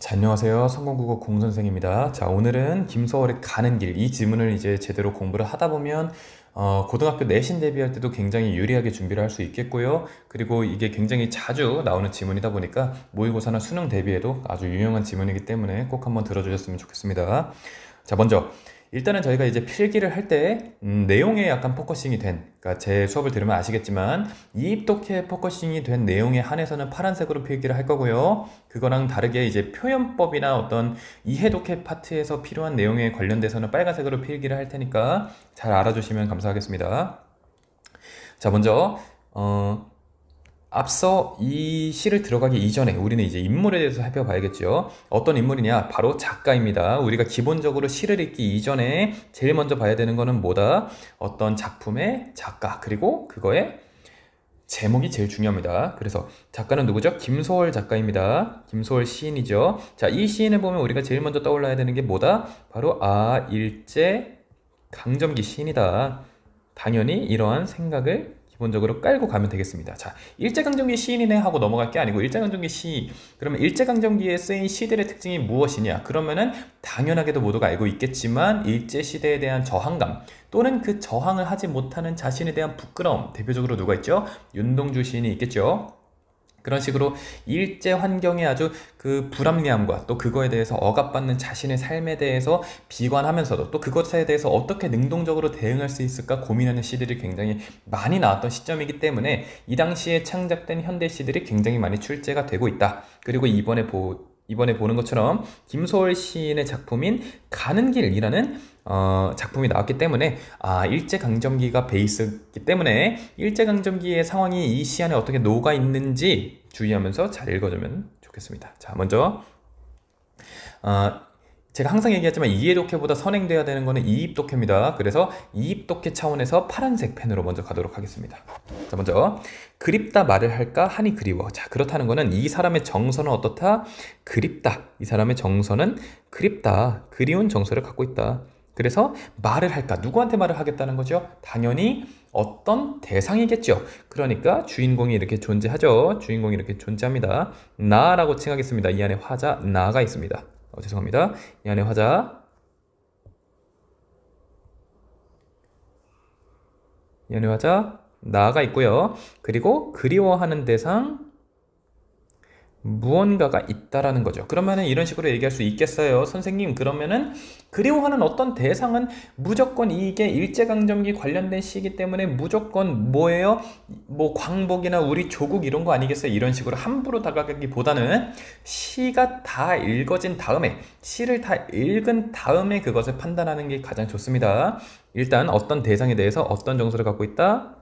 자, 안녕하세요. 성공국어 공선생입니다. 자, 오늘은 김서월의 가는 길, 이 지문을 이제 제대로 공부를 하다 보면 고등학교 내신 대비할 때도 굉장히 유리하게 준비를 할 수 있겠고요. 그리고 이게 굉장히 자주 나오는 지문이다 보니까 모의고사나 수능 대비에도 아주 유용한 지문이기 때문에 꼭 한번 들어주셨으면 좋겠습니다. 자, 먼저 일단은 저희가 이제 필기를 할 때 내용에 약간 포커싱이 된, 그러니까 제 수업을 들으면 아시겠지만 이입 독해에 포커싱이 된 내용에 한해서는 파란색으로 필기를 할 거고요. 그거랑 다르게 이제 표현법이나 어떤 이해 독해 파트에서 필요한 내용에 관련돼서는 빨간색으로 필기를 할 테니까 잘 알아주시면 감사하겠습니다. 자, 먼저 앞서 이 시를 들어가기 이전에 우리는 이제 인물에 대해서 살펴봐야겠죠. 어떤 인물이냐? 바로 작가입니다. 우리가 기본적으로 시를 읽기 이전에 제일 먼저 봐야 되는 거는 뭐다? 어떤 작품의 작가, 그리고 그거의 제목이 제일 중요합니다. 그래서 작가는 누구죠? 김소월 작가입니다. 김소월 시인이죠. 자, 이 시인을 보면 우리가 제일 먼저 떠올라야 되는 게 뭐다? 바로 일제 강점기 시인이다. 당연히 이러한 생각을 기본적으로 깔고 가면 되겠습니다. 자, 일제강점기 시인이네 하고 넘어갈 게 아니고 일제강점기 시, 그러면 일제강점기에 쓰인 시들의 특징이 무엇이냐? 그러면은 당연하게도 모두가 알고 있겠지만 일제시대에 대한 저항감 또는 그 저항을 하지 못하는 자신에 대한 부끄러움, 대표적으로 누가 있죠? 윤동주 시인이 있겠죠. 그런 식으로 일제 환경의 아주 그 불합리함과 또 그거에 대해서 억압받는 자신의 삶에 대해서 비관하면서도 또 그것에 대해서 어떻게 능동적으로 대응할 수 있을까 고민하는 시들이 굉장히 많이 나왔던 시점이기 때문에 이 당시에 창작된 현대 시들이 굉장히 많이 출제가 되고 있다. 그리고 이번에 보는 것처럼 김소월 시인의 작품인 가는 길이라는 작품이 나왔기 때문에 일제강점기가 베이스이기 때문에 일제강점기의 상황이 이 시 안에 어떻게 녹아 있는지 주의하면서 잘 읽어주면 좋겠습니다. 자, 먼저 제가 항상 얘기하지만 이해 독해보다 선행돼야 되는 거는 이입 독해입니다. 그래서 이입 독해 차원에서 파란색 펜으로 먼저 가도록 하겠습니다. 자, 먼저 그립다 말을 할까 하니 그리워. 자, 그렇다는 거는 이 사람의 정서는 어떻다? 그립다. 이 사람의 정서는 그립다. 그리운 정서를 갖고 있다. 그래서 말을 할까? 누구한테 말을 하겠다는 거죠? 당연히 어떤 대상이겠죠. 그러니까 주인공이 이렇게 존재하죠. 주인공이 이렇게 존재합니다. 나라고 칭하겠습니다. 이 안에 화자 나가 있습니다. 죄송합니다. 이 안에 화자, 이 안에 화자 나가 있고요. 그리고 그리워하는 대상 무언가가 있다라는 거죠. 그러면은 이런 식으로 얘기할 수 있겠어요. 선생님, 그러면은 그리워하는 어떤 대상은 무조건 이게 일제강점기 관련된 시이기 때문에 무조건 뭐예요? 뭐 광복이나 우리 조국 이런 거 아니겠어요? 이런 식으로 함부로 다가가기보다는 시가 다 읽어진 다음에, 시를 다 읽은 다음에 그것을 판단하는 게 가장 좋습니다. 일단 어떤 대상에 대해서 어떤 정서를 갖고 있다?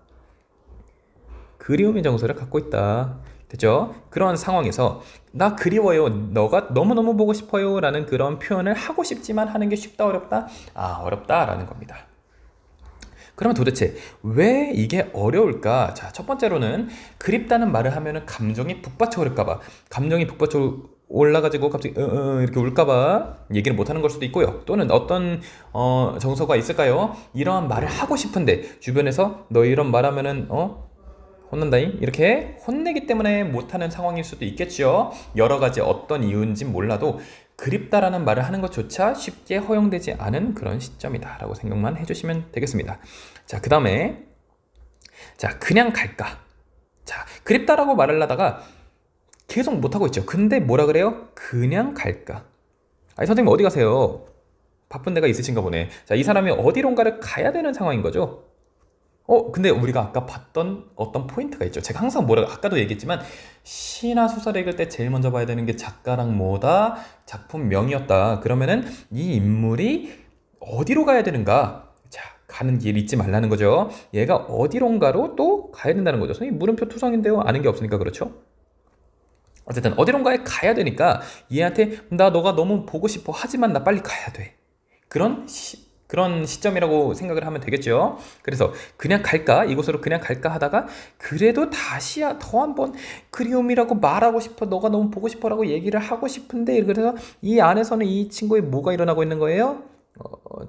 그리움의 정서를 갖고 있다. 됐죠? 그런 상황에서 나 그리워요, 너가 너무너무 보고 싶어요 라는 그런 표현을 하고 싶지만 하는 게 쉽다 어렵다? 어렵다 라는 겁니다. 그러면 도대체 왜 이게 어려울까? 자, 첫 번째로는 그립다는 말을 하면은 감정이 북받쳐 오를까봐, 감정이 북받쳐 올라가지고 갑자기 이렇게 울까봐 얘기를 못하는 걸 수도 있고요. 또는 어떤 정서가 있을까요? 이러한 말을 하고 싶은데 주변에서 너 이런 말하면은 혼난다잉? 이렇게 혼내기 때문에 못하는 상황일 수도 있겠죠. 여러 가지 어떤 이유인지 몰라도 그립다라는 말을 하는 것조차 쉽게 허용되지 않은 그런 시점이다 라고 생각만 해주시면 되겠습니다. 자, 그 다음에 자, 그냥 갈까? 자, 그립다라고 말을 하다가 계속 못하고 있죠. 근데 뭐라 그래요? 그냥 갈까? 아니, 선생님 어디 가세요? 바쁜 데가 있으신가 보네. 자, 이 사람이 어디론가를 가야 되는 상황인 거죠. 근데 우리가 아까 봤던 어떤 포인트가 있죠. 제가 항상 아까도 얘기했지만 시나 소설 읽을 때 제일 먼저 봐야 되는 게 작가랑 뭐다? 작품명이었다. 그러면은 이 인물이 어디로 가야 되는가? 자, 가는 길 잊지 말라는 거죠. 얘가 어디론가로 또 가야 된다는 거죠. 선생님 물음표 투성인데요. 아는 게 없으니까 그렇죠? 어쨌든 어디론가에 가야 되니까 얘한테 너가 너무 보고 싶어. 하지만 나 빨리 가야 돼. 그런 시점이라고 생각을 하면 되겠죠. 그래서 그냥 갈까? 이곳으로 그냥 갈까 하다가 그래도 다시 더 한번 그리움이라고 말하고 싶어. 너가 너무 보고 싶어 라고 얘기를 하고 싶은데, 그래서 이 안에서는 이 친구의 뭐가 일어나고 있는 거예요?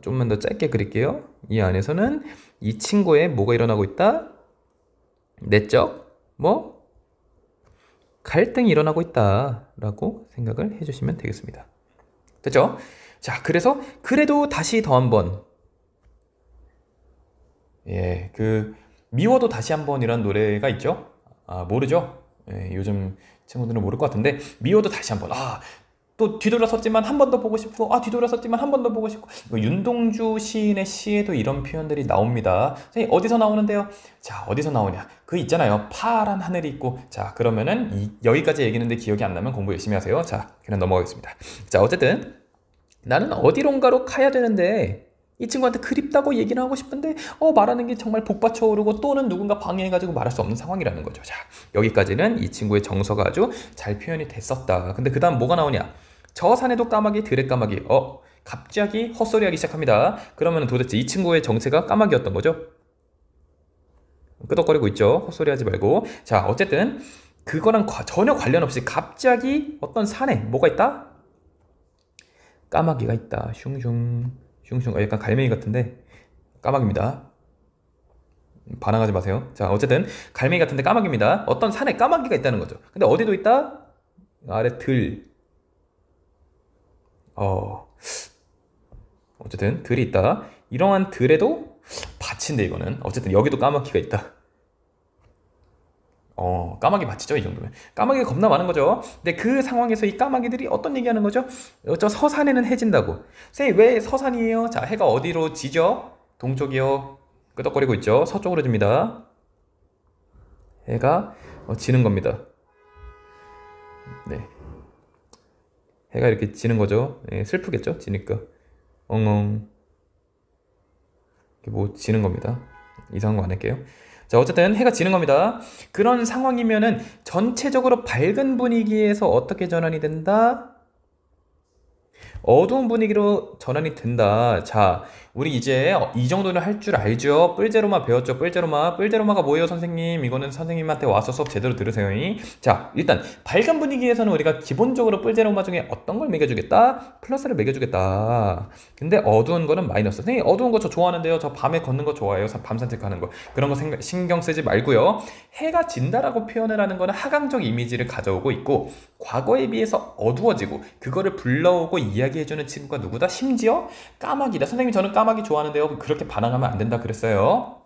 좀만 더 짧게 그릴게요. 이 안에서는 이 친구의 뭐가 일어나고 있다? 내적 갈등이 일어나고 있다라고 생각을 해주시면 되겠습니다. 됐죠? 자, 그래서 그래도 다시 더 한번 미워도 다시 한번이라는 노래가 있죠? 아, 모르죠? 요즘 친구들은 모를 것 같은데 미워도 다시 한번 또 뒤돌아섰지만 한 번 더 보고 싶고 뒤돌아섰지만 한 번 더 보고 싶고 윤동주 시인의 시에도 이런 표현들이 나옵니다. 선생님 어디서 나오는데요? 자, 어디서 나오냐? 그 있잖아요. 파란 하늘이 있고. 자, 그러면은 여기까지 얘기했는데 기억이 안 나면 공부 열심히 하세요. 자, 그냥 넘어가겠습니다. 자, 어쨌든 나는 어디론가로 가야 되는데 이 친구한테 그립다고 얘기를 하고 싶은데 말하는 게 정말 복받쳐 오르고 또는 누군가 방해해가지고 말할 수 없는 상황이라는 거죠. 자, 여기까지는 이 친구의 정서가 아주 잘 표현이 됐었다. 근데 그 다음 뭐가 나오냐? 저 산에도 까마귀 들에 까마귀. 갑자기 헛소리하기 시작합니다. 그러면 도대체 이 친구의 정체가 까마귀였던 거죠? 끄덕거리고 있죠. 헛소리하지 말고. 자, 어쨌든 그거랑 전혀 관련 없이 갑자기 어떤 산에 뭐가 있다? 까마귀가 있다. 슝슝 슝슝. 약간 갈매기 같은데 까마귀입니다. 반항하지 마세요. 자, 어쨌든 갈매기 같은데 까마귀입니다. 어떤 산에 까마귀가 있다는 거죠. 근데 어디도 있다? 아래 들. 어쨌든 들이 있다. 이러한 들에도 밭인데 이거는 어쨌든 여기도 까마귀가 있다. 까마귀 밭이죠, 이 정도면. 까마귀가 겁나 많은 거죠. 근데 그 상황에서 이 까마귀들이 어떤 얘기하는 거죠? 저 서산에는 해진다고. 선생님, 왜 서산이에요? 자, 해가 어디로 지죠? 동쪽이요. 끄덕거리고 있죠. 서쪽으로 집니다. 해가 지는 겁니다. 네. 해가 이렇게 지는 거죠. 슬프겠죠? 지니까. 엉엉. 뭐 지는 겁니다. 이상한 거 안 할게요. 자, 어쨌든 해가 지는 겁니다. 그런 상황이면은 전체적으로 밝은 분위기에서 어떻게 전환이 된다? 어두운 분위기로 전환이 된다. 자, 우리 이제 이 정도는 할 줄 알죠? 뿔제로마 배웠죠? 뿔제로마가 뭐예요, 선생님? 이거는 선생님한테 와서 수업 제대로 들으세요. 자, 일단 밝은 분위기에서는 우리가 기본적으로 뿔제로마 중에 어떤 걸 매겨주겠다? 플러스를 매겨주겠다. 근데 어두운 거는 마이너스. 선생님, 어두운 거 저 좋아하는데요. 저 밤에 걷는 거 좋아해요. 밤 산책하는 거. 그런 거 신경 쓰지 말고요. 해가 진다라고 표현을 하는 거는 하강적 이미지를 가져오고 있고, 과거에 비해서 어두워지고 그거를 불러오고 이야기해주는 친구가 누구다? 심지어 까마귀다. 선생님, 저는 까마귀 좋아하는데요. 그렇게 반항하면 안 된다 그랬어요.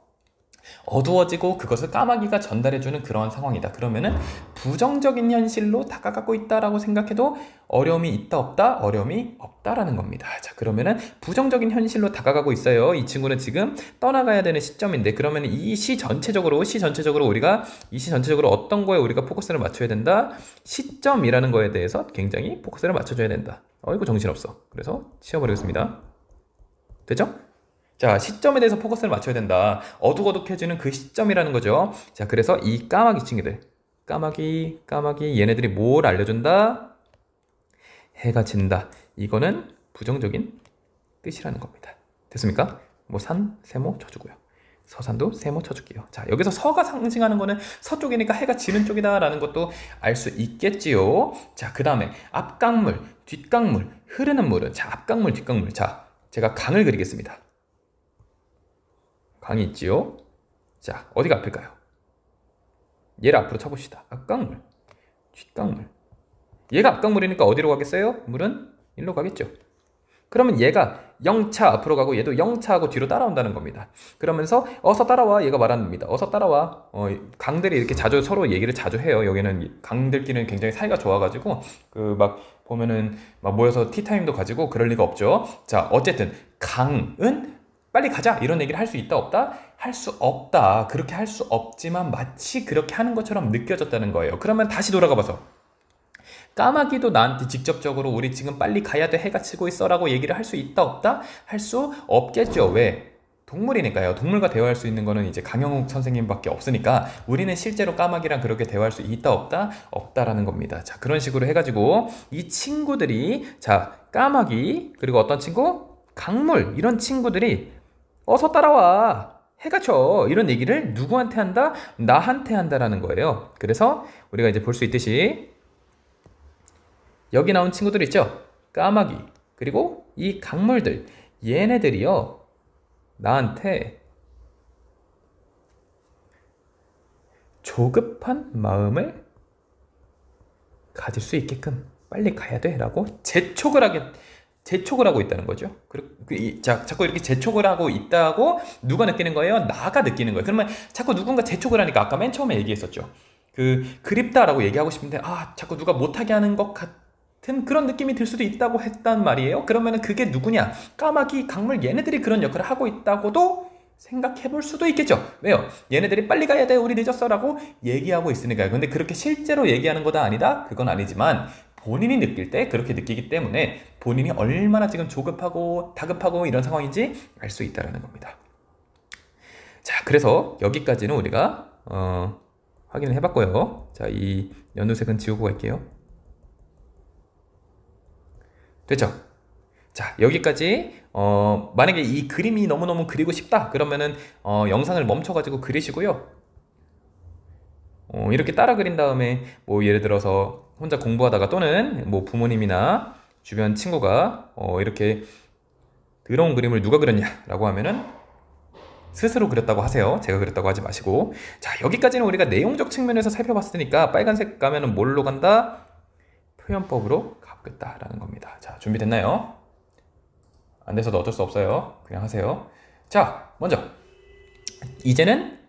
어두워지고 그것을 까마귀가 전달해주는 그러한 상황이다. 그러면은 부정적인 현실로 다가가고 있다라고 생각해도 어려움이 있다 없다? 어려움이 없다라는 겁니다. 자, 그러면은 부정적인 현실로 다가가고 있어요. 이 친구는 지금 떠나가야 되는 시점인데, 그러면 이 시 전체적으로 우리가 이 시 전체적으로 어떤 거에 우리가 포커스를 맞춰야 된다? 시점이라는 거에 대해서 굉장히 포커스를 맞춰줘야 된다. 이거 정신없어. 그래서 치워버리겠습니다. 됐죠? 자, 시점에 대해서 포커스를 맞춰야 된다. 어둑어둑해지는 그 시점이라는 거죠. 자, 그래서 이 까마귀 친구들, 까마귀 얘네들이 뭘 알려준다? 해가 진다. 이거는 부정적인 뜻이라는 겁니다. 됐습니까? 뭐 산, 세모 쳐주고요. 서산도 세모 쳐줄게요. 자, 여기서 서가 상징하는 거는 서쪽이니까 해가 지는 쪽이다 라는 것도 알 수 있겠지요. 자, 그 다음에 앞강물, 뒷강물, 흐르는 물은, 자, 앞강물, 뒷강물. 자, 제가 강을 그리겠습니다. 강이 있지요. 자, 어디가 앞일까요? 얘를 앞으로 쳐봅시다. 앞강물, 뒷강물. 얘가 앞강물이니까 어디로 가겠어요? 물은 일로 가겠죠. 그러면 얘가 0차 앞으로 가고 얘도 0차하고 뒤로 따라온다는 겁니다. 그러면서 어서 따라와, 얘가 말하는 겁니다. 어서 따라와. 강들이 이렇게 자주 서로 얘기를 자주 해요. 여기는 강들끼리는 굉장히 사이가 좋아가지고 그 막 보면은 막 모여서 티타임도 가지고 그럴 리가 없죠. 자, 어쨌든 강은 빨리 가자 이런 얘기를 할 수 있다 없다? 할 수 없다. 그렇게 할 수 없지만 마치 그렇게 하는 것처럼 느껴졌다는 거예요. 그러면 다시 돌아가 봐서 까마귀도 나한테 직접적으로 우리 지금 빨리 가야 돼, 해가 치고 있어 라고 얘기를 할 수 있다 없다? 할 수 없겠죠. 왜? 동물이니까요. 동물과 대화할 수 있는 거는 이제 강영욱 선생님밖에 없으니까 우리는 실제로 까마귀랑 그렇게 대화할 수 있다 없다? 없다라는 겁니다. 자, 그런 식으로 해가지고 이 친구들이, 자, 까마귀 그리고 어떤 친구? 강물, 이런 친구들이 어서 따라와, 해가 쳐, 이런 얘기를 누구한테 한다? 나한테 한다라는 거예요. 그래서 우리가 이제 볼 수 있듯이 여기 나온 친구들 있죠? 까마귀 그리고 이 강물들, 얘네들이요 나한테 조급한 마음을 가질 수 있게끔 빨리 가야 돼 라고 재촉을 하고 있다는 거죠. 자꾸 이렇게 재촉을 하고 있다고 누가 느끼는 거예요? 나가 느끼는 거예요. 그러면 자꾸 누군가 재촉을 하니까 아까 맨 처음에 얘기했었죠. 그립다라고 얘기하고 싶은데 자꾸 누가 못하게 하는 것 같은 그런 느낌이 들 수도 있다고 했단 말이에요. 그러면 그게 누구냐? 까마귀, 강물 얘네들이 그런 역할을 하고 있다고도 생각해 볼 수도 있겠죠. 왜요? 얘네들이 빨리 가야 돼, 우리 늦었어 라고 얘기하고 있으니까요. 근데 그렇게 실제로 얘기하는 거다 아니다? 그건 아니지만 본인이 느낄 때 그렇게 느끼기 때문에 본인이 얼마나 지금 조급하고 다급하고 이런 상황인지 알 수 있다는 겁니다. 자, 그래서 여기까지는 우리가 확인을 해봤고요. 자, 이 연두색은 지우고 갈게요. 됐죠? 자, 여기까지 만약에 이 그림이 너무너무 그리고 싶다 그러면은 영상을 멈춰가지고 그리시고요. 이렇게 따라 그린 다음에 뭐 예를 들어서 혼자 공부하다가 또는 뭐 부모님이나 주변 친구가 이렇게 더러운 그림을 누가 그렸냐라고 하면은 스스로 그렸다고 하세요. 제가 그렸다고 하지 마시고. 자, 여기까지는 우리가 내용적 측면에서 살펴봤으니까 빨간색 가면은 뭘로 간다? 표현법으로 가보겠다라는 겁니다. 자, 준비됐나요? 안 돼서도 어쩔 수 없어요. 그냥 하세요. 자, 먼저 이제는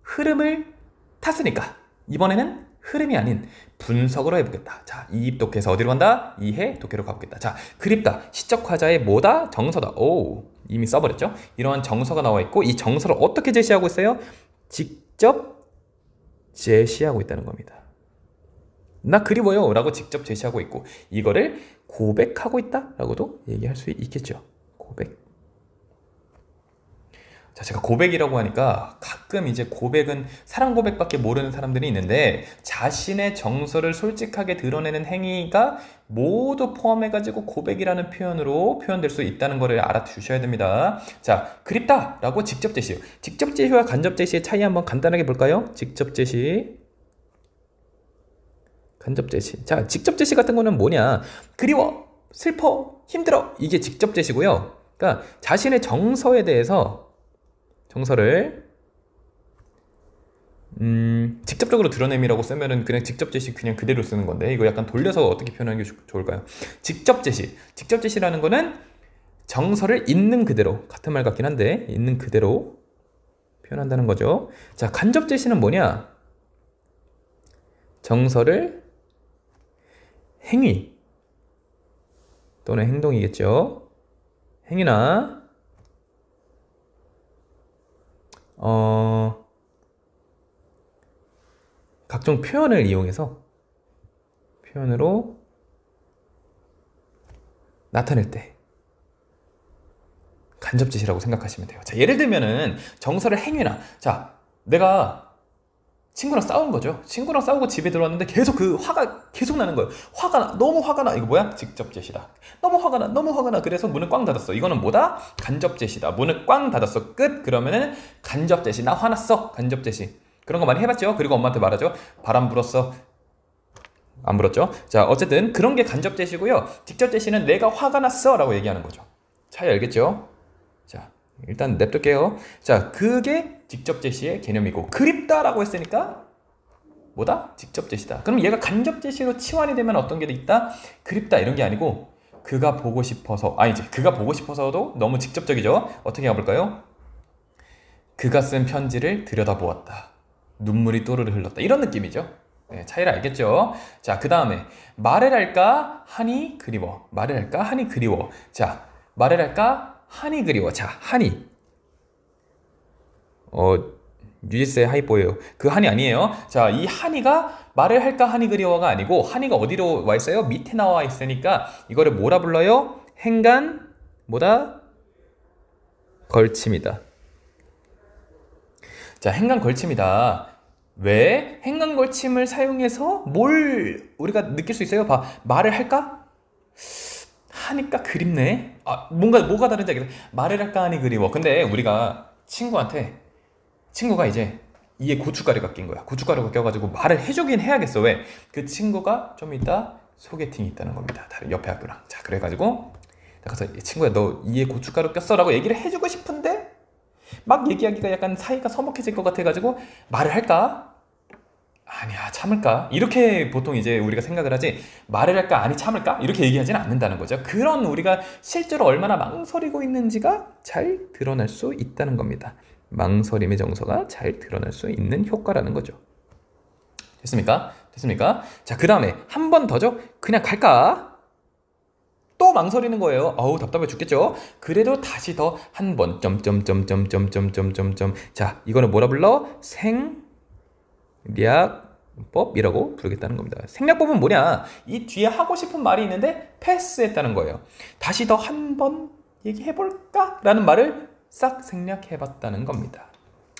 흐름을 탔으니까 이번에는 흐름이 아닌 분석으로 해보겠다. 자, 이입 독해에서 어디로 간다? 이해 독해로 가보겠다. 자, 그립다. 시적 화자의 뭐다? 정서다. 오, 이미 써버렸죠? 이러한 정서가 나와 있고 이 정서를 어떻게 제시하고 있어요? 직접 제시하고 있다는 겁니다. 나 그리워요 라고 직접 제시하고 있고 이거를 고백하고 있다 라고도 얘기할 수 있겠죠. 고백. 자, 제가 고백이라고 하니까 가끔 이제 고백은 사랑 고백밖에 모르는 사람들이 있는데 자신의 정서를 솔직하게 드러내는 행위가 모두 포함해가지고 고백이라는 표현으로 표현될 수 있다는 것을 알아두셔야 됩니다. 자, 그립다 라고 직접 제시. 직접 제시와 간접 제시의 차이 한번 간단하게 볼까요? 직접 제시, 간접 제시. 자, 직접 제시 같은 거는 뭐냐? 그리워, 슬퍼, 힘들어. 이게 직접 제시고요. 그러니까 자신의 정서에 대해서 정서를 직접적으로 드러냄이라고 쓰면은 그냥 직접 제시 그냥 그대로 쓰는 건데 이거 약간 돌려서 어떻게 표현하는 게 좋을까요? 직접 제시. 직접 제시라는 거는 정서를 있는 그대로, 같은 말 같긴 한데 있는 그대로 표현한다는 거죠. 자, 간접 제시는 뭐냐? 정서를 행위 또는 행동이겠죠. 행위나 각종 표현을 이용해서 표현으로 나타낼 때 간접 제시라고 생각하시면 돼요. 자, 예를 들면은 정서를 행위나, 자, 내가 친구랑 싸운 거죠. 친구랑 싸우고 집에 들어왔는데 계속 그 화가 계속 나는 거예요. 화가 나, 너무 화가 나. 이거 뭐야? 직접 제시다. 너무 화가 나, 너무 화가 나. 그래서 문을 꽝 닫았어. 이거는 뭐다? 간접 제시다. 문을 꽝 닫았어. 끝. 그러면은 간접 제시. 나 화났어. 간접 제시. 그런 거 많이 해봤죠? 그리고 엄마한테 말하죠. 바람 불었어. 안 불었죠? 자, 어쨌든 그런 게 간접 제시고요. 직접 제시는 내가 화가 났어 라고 얘기하는 거죠. 차이 알겠죠? 자, 일단 냅둘게요. 자, 그게 직접 제시의 개념이고 그립다라고 했으니까 뭐다? 직접 제시다. 그럼 얘가 간접 제시로 치환이 되면 어떤 게 있다? 그립다 이런 게 아니고 그가 보고 싶어서, 아니지, 그가 보고 싶어서도 너무 직접적이죠. 어떻게 해볼까요? 그가 쓴 편지를 들여다보았다. 눈물이 또르르 흘렀다. 이런 느낌이죠. 네, 차이를 알겠죠? 자, 그 다음에 말을 할까? 하니 그리워. 말을 할까? 하니 그리워. 자, 말을 할까? 하니 그리워. 자, 하니. 뉴지스의 하이보예요. 그 한이 아니에요. 자, 이 한이가 말을 할까 하니 그리워가 아니고 한이가 어디로 와 있어요? 밑에 나와 있으니까 이거를 뭐라 불러요? 행간 뭐다? 걸침이다. 자, 행간 걸침이다. 왜? 행간 걸침을 사용해서 뭘 우리가 느낄 수 있어요? 봐, 말을 할까? 하니까 그립네. 뭐가 다른지 알겠다. 말을 할까 하니 그리워. 근데 우리가 친구가 이제 이에 고춧가루가 낀 거야. 고춧가루가 껴가지고 말을 해주긴 해야겠어. 왜? 그 친구가 좀 이따 소개팅이 있다는 겁니다. 다른 옆에 학교랑. 자, 그래가지고 가서 친구야 너 이에 고춧가루 꼈어? 라고 얘기를 해주고 싶은데 막 얘기하기가 약간 사이가 서먹해질 것 같아가지고 말을 할까? 아니야, 참을까? 이렇게 보통 이제 우리가 생각을 하지, 말을 할까? 아니, 참을까? 이렇게 얘기하지는 않는다는 거죠. 그런 우리가 실제로 얼마나 망설이고 있는지가 잘 드러날 수 있다는 겁니다. 망설임의 정서가 잘 드러날 수 있는 효과라는 거죠. 됐습니까? 됐습니까? 자, 그 다음에 한 번 더죠? 그냥 갈까? 또 망설이는 거예요. 어우, 답답해 죽겠죠? 그래도 다시 더 한 번, 점점점점점점점점점. 자, 이거는 뭐라 불러? 생략법이라고 부르겠다는 겁니다. 생략법은 뭐냐? 이 뒤에 하고 싶은 말이 있는데 패스했다는 거예요. 다시 더 한 번 얘기해볼까? 라는 말을 싹 생략해봤다는 겁니다.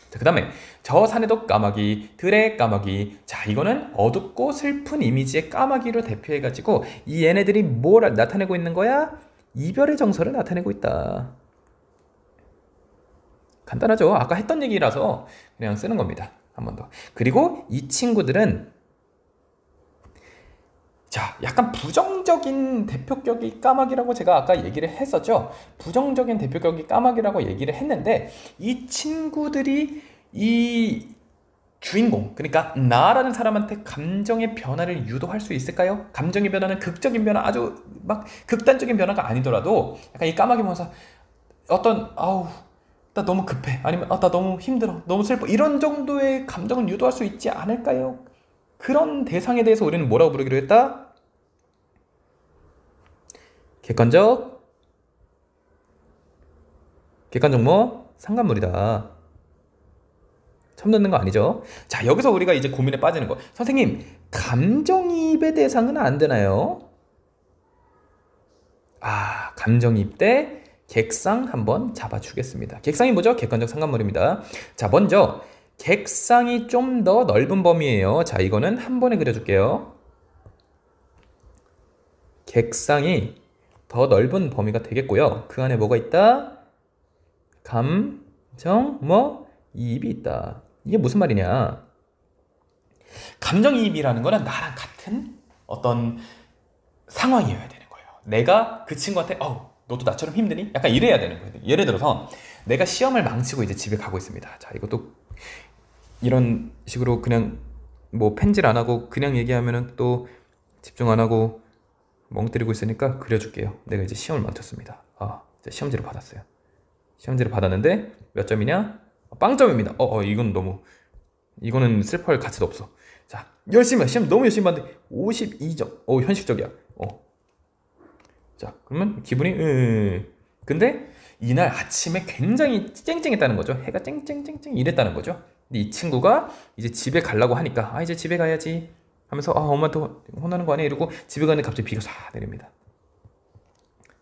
자, 그 다음에 저 산에도 까마귀, 들에 까마귀. 자, 이거는 어둡고 슬픈 이미지의 까마귀로 대표해가지고 이 얘네들이 뭘 나타내고 있는 거야? 이별의 정서를 나타내고 있다. 간단하죠? 아까 했던 얘기라서 그냥 쓰는 겁니다. 한 번 더. 그리고 이 친구들은 자, 약간 부정적인 대표격이 까마귀라고 제가 아까 얘기를 했었죠. 부정적인 대표격이 까마귀라고 얘기를 했는데 이 친구들이 이 주인공, 그러니까 나라는 사람한테 감정의 변화를 유도할 수 있을까요? 감정의 변화는 극적인 변화, 아주 막 극단적인 변화가 아니더라도 약간 이 까마귀 보면서 어떤 아우 나 너무 급해, 아니면 나 너무 힘들어, 너무 슬퍼, 이런 정도의 감정을 유도할 수 있지 않을까요? 그런 대상에 대해서 우리는 뭐라고 부르기로 했다? 객관적 뭐? 상관물이다. 처음 듣는 거 아니죠? 자, 여기서 우리가 이제 고민에 빠지는 거. 선생님, 감정이입의 대상은 안 되나요? 아, 감정이입 때 객상 한번 잡아주겠습니다. 객상이 뭐죠? 객관적 상관물입니다. 자, 먼저 객상이 좀 더 넓은 범위예요. 자, 이거는 한 번에 그려줄게요. 객상이 더 넓은 범위가 되겠고요. 그 안에 뭐가 있다? 감정, 이입이 있다. 이게 무슨 말이냐? 감정이입이라는 거는 나랑 같은 어떤 상황이어야 되는 거예요. 내가 그 친구한테 너도 나처럼 힘드니? 약간 이래야 되는 거예요. 예를 들어서 내가 시험을 망치고 이제 집에 가고 있습니다. 자, 이것도 이런 식으로 그냥 뭐 펜질 안 하고 그냥 얘기하면은 또 집중 안 하고 멍 때리고 있으니까 그려줄게요. 내가 이제 시험을 망쳤습니다. 이제 시험지를 받았어요. 시험지를 받았는데 몇 점이냐? 빵점입니다. 이거는 슬퍼할 가치도 없어. 자, 시험 너무 열심히 봤는데 52점. 현실적이야. 자, 그러면 기분이 근데 이날 아침에 굉장히 쨍쨍했다는 거죠. 해가 쨍쨍쨍쨍 이랬다는 거죠. 근데 이 친구가 이제 집에 가려고 하니까 이제 집에 가야지 하면서 엄마한테 혼나는 거 아니야? 이러고 집에 가는데 갑자기 비가 싹 내립니다.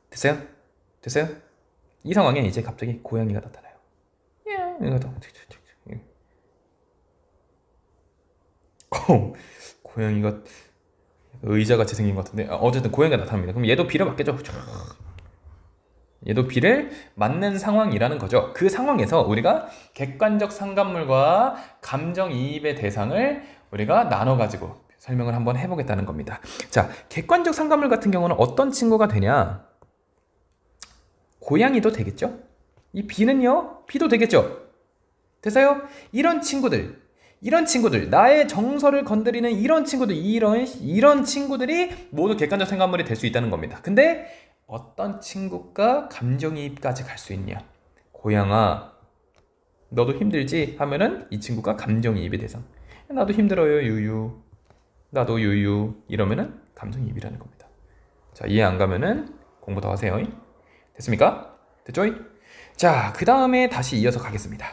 됐어요? 이 상황에 이제 갑자기 고양이가 나타나요. 고양이가 의자같이 생긴 것 같은데 어쨌든 고양이가 나타납니다. 그럼 얘도 비를 맞겠죠? 얘도 비를 맞는 상황이라는 거죠. 그 상황에서 우리가 객관적 상관물과 감정이입의 대상을 우리가 나눠가지고 설명을 한번 해보겠다는 겁니다. 자, 객관적 상관물 같은 경우는 어떤 친구가 되냐? 고양이도 되겠죠? 이 비는요? 비도 되겠죠? 됐어요? 이런 친구들, 나의 정서를 건드리는 이런 친구들, 이런 친구들이 모두 객관적 상관물이 될 수 있다는 겁니다. 근데 어떤 친구가 감정이입까지 갈 수 있냐? 고양아, 너도 힘들지? 하면은 이 친구가 감정이입의 대상. 나도 힘들어요, 유유. 나도 유유. 이러면은 감정이입이라는 겁니다. 자, 이해 안 가면은 공부 더 하세요. 됐습니까? 됐죠? 자, 그 다음에 다시 이어서 가겠습니다.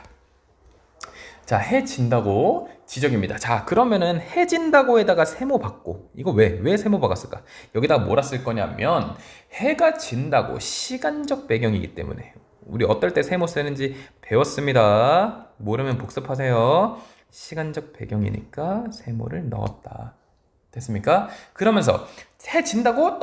자, 해진다고 지적입니다. 자, 그러면은 해진다고에다가 세모 받고, 이거 왜 세모 박았을까? 여기다가 뭐라 쓸 거냐면 해가 진다고 시간적 배경이기 때문에 우리 어떨 때 세모 쓰는지 배웠습니다. 모르면 복습하세요. 시간적 배경이니까 세모를 넣었다. 됐습니까? 그러면서 해진다고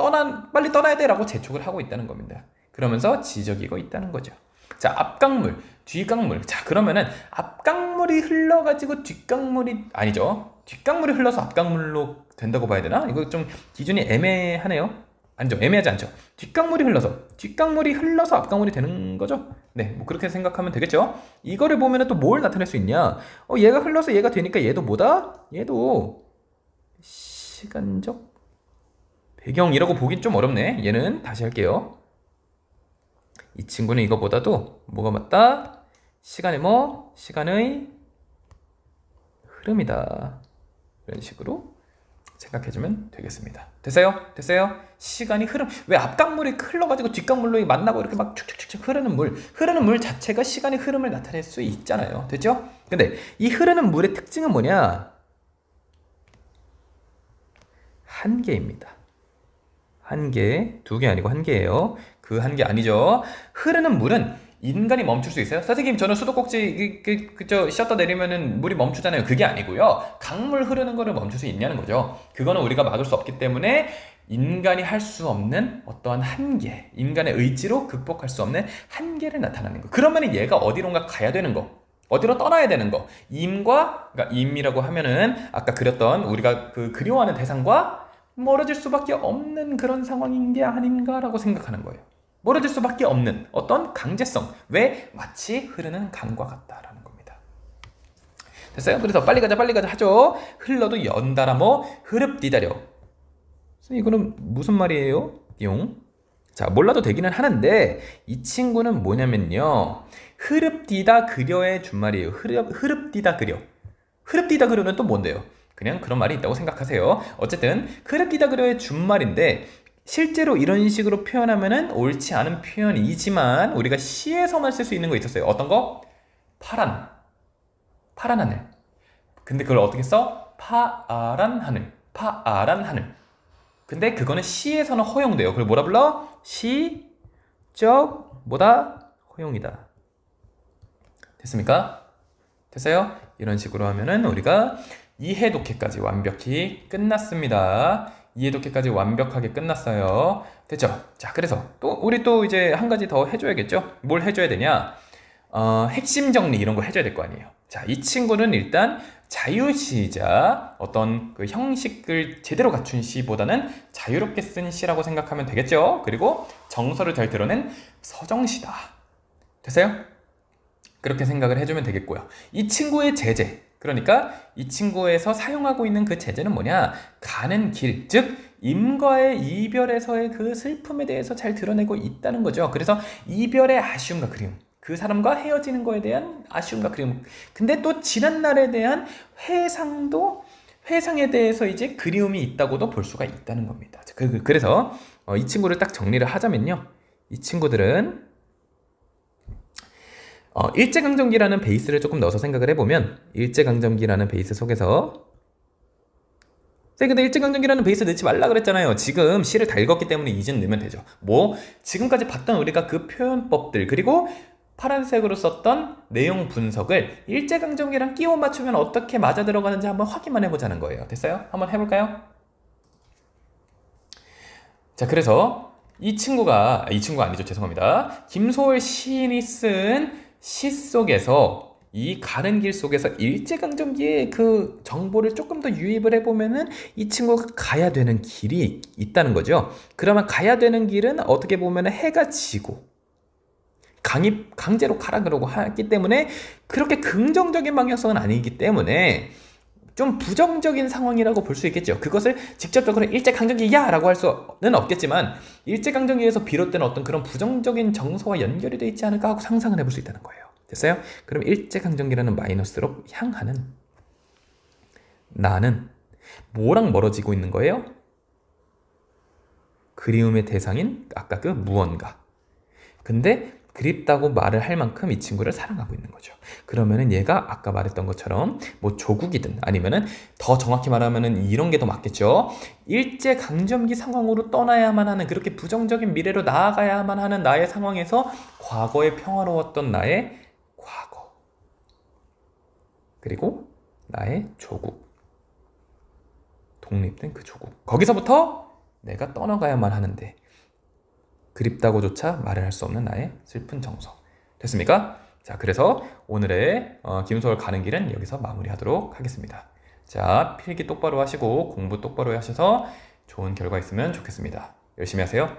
빨리 떠나야 돼 라고 재촉을 하고 있다는 겁니다. 그러면서 지적이고 있다는 거죠. 자, 앞강물, 뒷강물. 자, 그러면은 앞강물이 흘러가지고 뒷강물이 아니죠. 뒷강물이 흘러서 앞강물로 된다고 봐야 되나? 이거 좀 기준이 애매하네요. 아니죠. 애매하지 않죠. 뒷강물이 흘러서 앞강물이 되는 거죠. 네, 뭐 그렇게 생각하면 되겠죠. 이거를 보면은 또 뭘 나타낼 수 있냐? 얘가 흘러서 얘가 되니까 얘도 뭐다? 얘도 시간적 배경이라고 보긴 좀 어렵네. 얘는 다시 할게요. 이 친구는 이거보다도 뭐가 맞다? 시간의 뭐? 시간의 흐름이다. 이런 식으로 생각해주면 되겠습니다. 됐어요? 됐어요? 시간이 흐름. 왜 앞강물이 흘러가지고 뒷강물로 만나고 이렇게 막 축축축축 흐르는 물 자체가 시간의 흐름을 나타낼 수 있잖아요. 됐죠? 근데 이 흐르는 물의 특징은 뭐냐? 한 개입니다. 한 개, 두 개 아니고 한 개예요. 그 한 개 아니죠. 흐르는 물은 인간이 멈출 수 있어요? 선생님, 저는 수도꼭지 그저 셔터 내리면은 물이 멈추잖아요. 그게 아니고요. 강물 흐르는 거를 멈출 수 있냐는 거죠. 그거는 우리가 막을 수 없기 때문에 인간이 할 수 없는 어떠한 한계, 인간의 의지로 극복할 수 없는 한계를 나타내는 거. 그러면 얘가 어디론가 가야 되는 거, 어디로 떠나야 되는 거. 그러니까 임이라고 하면은 아까 그렸던 우리가 그리워하는 대상과 멀어질 수밖에 없는 그런 상황인 게 아닌가라고 생각하는 거예요. 멀어질 수밖에 없는 어떤 강제성. 왜? 마치 흐르는 강과 같다라는 겁니다. 됐어요? 그래서 빨리 가자 하죠. 흘러도 연달아 뭐 흐릅디다려. 이거는 무슨 말이에요? 띠용. 자, 몰라도 되기는 하는데 이 친구는 뭐냐면요, 흐릅디다 그려의 준말이에요. 흐릅디다 그려. 흐릅디다 그려는 또 뭔데요? 그냥 그런 말이 있다고 생각하세요. 어쨌든 흐릅디다 그려의 준말인데 실제로 이런 식으로 표현하면은 옳지 않은 표현이지만 우리가 시에서만 쓸 수 있는 거 있었어요. 어떤 거? 파란 하늘. 근데 그걸 어떻게 써? 파란 하늘. 근데 그거는 시에서는 허용돼요. 그걸 뭐라 불러? 시적 뭐다? 허용이다. 됐습니까? 됐어요? 이런 식으로 하면은 우리가 이해독해까지 완벽히 끝났습니다. 이해독해까지 완벽하게 끝났어요. 됐죠? 자, 그래서 우리 이제 한 가지 더 해줘야겠죠? 뭘 해줘야 되냐? 핵심 정리 이런 거 해줘야 될 거 아니에요. 자, 이 친구는 일단 자유시이자 어떤 그 형식을 제대로 갖춘 시보다는 자유롭게 쓴 시라고 생각하면 되겠죠? 그리고 정서를 잘 드러낸 서정시다. 됐어요? 그렇게 생각을 해주면 되겠고요. 이 친구의 제재, 그러니까 이 친구에서 사용하고 있는 그 제재는 뭐냐? 가는 길, 즉 임과의 이별에서의 그 슬픔에 대해서 잘 드러내고 있다는 거죠. 그래서 이별의 아쉬움과 그리움, 그 사람과 헤어지는 거에 대한 아쉬움과 그리움, 근데 또 지난 날에 대한 회상에 대해서 이제 그리움이 있다고도 볼 수가 있다는 겁니다. 그래서 이 친구를 딱 정리를 하자면요, 이 친구들은 일제강점기라는 베이스를 조금 넣어서 생각을 해보면, 일제강점기라는 베이스 속에서 근데 일제강점기라는 베이스 넣지 말라 그랬잖아요. 지금 시를 다 읽었기 때문에 이제는 넣으면 되죠. 뭐 지금까지 봤던 우리가 그 표현법들, 그리고 파란색으로 썼던 내용 분석을 일제강점기랑 끼워 맞추면 어떻게 맞아 들어가는지 한번 확인만 해보자는 거예요. 됐어요? 한번 해볼까요? 자, 그래서 이 친구가 아니죠. 죄송합니다. 김소월 시인이 쓴 시 속에서, 이 가는 길 속에서 일제강점기의 그 정보를 조금 더 유입을 해보면은 이 친구가 가야 되는 길이 있다는 거죠. 그러면 가야 되는 길은 어떻게 보면 해가 지고 강제로 가라 그러고 하기 때문에 그렇게 긍정적인 방향성은 아니기 때문에 좀 부정적인 상황이라고 볼 수 있겠죠. 그것을 직접적으로 일제강점기야 라고 할 수는 없겠지만 일제강점기에서 비롯된 어떤 그런 부정적인 정서와 연결이 되어 있지 않을까 하고 상상을 해볼 수 있다는 거예요. 됐어요? 그럼 일제강점기라는 마이너스로 향하는 나는 뭐랑 멀어지고 있는 거예요? 그리움의 대상인 아까 그 무언가. 근데 그립다고 말을 할 만큼 이 친구를 사랑하고 있는 거죠. 그러면은 얘가 아까 말했던 것처럼 뭐 조국이든, 아니면은 더 정확히 말하면은 이런 게 더 맞겠죠. 일제강점기 상황으로 떠나야만 하는, 그렇게 부정적인 미래로 나아가야만 하는 나의 상황에서 과거에 평화로웠던 나의 과거, 그리고 나의 조국, 독립된 그 조국, 거기서부터 내가 떠나가야만 하는데 그립다고조차 말을 할 수 없는 나의 슬픈 정서. 됐습니까? 자, 그래서 오늘의 김소월 가는 길은 여기서 마무리하도록 하겠습니다. 자, 필기 똑바로 하시고 공부 똑바로 하셔서 좋은 결과 있으면 좋겠습니다. 열심히 하세요.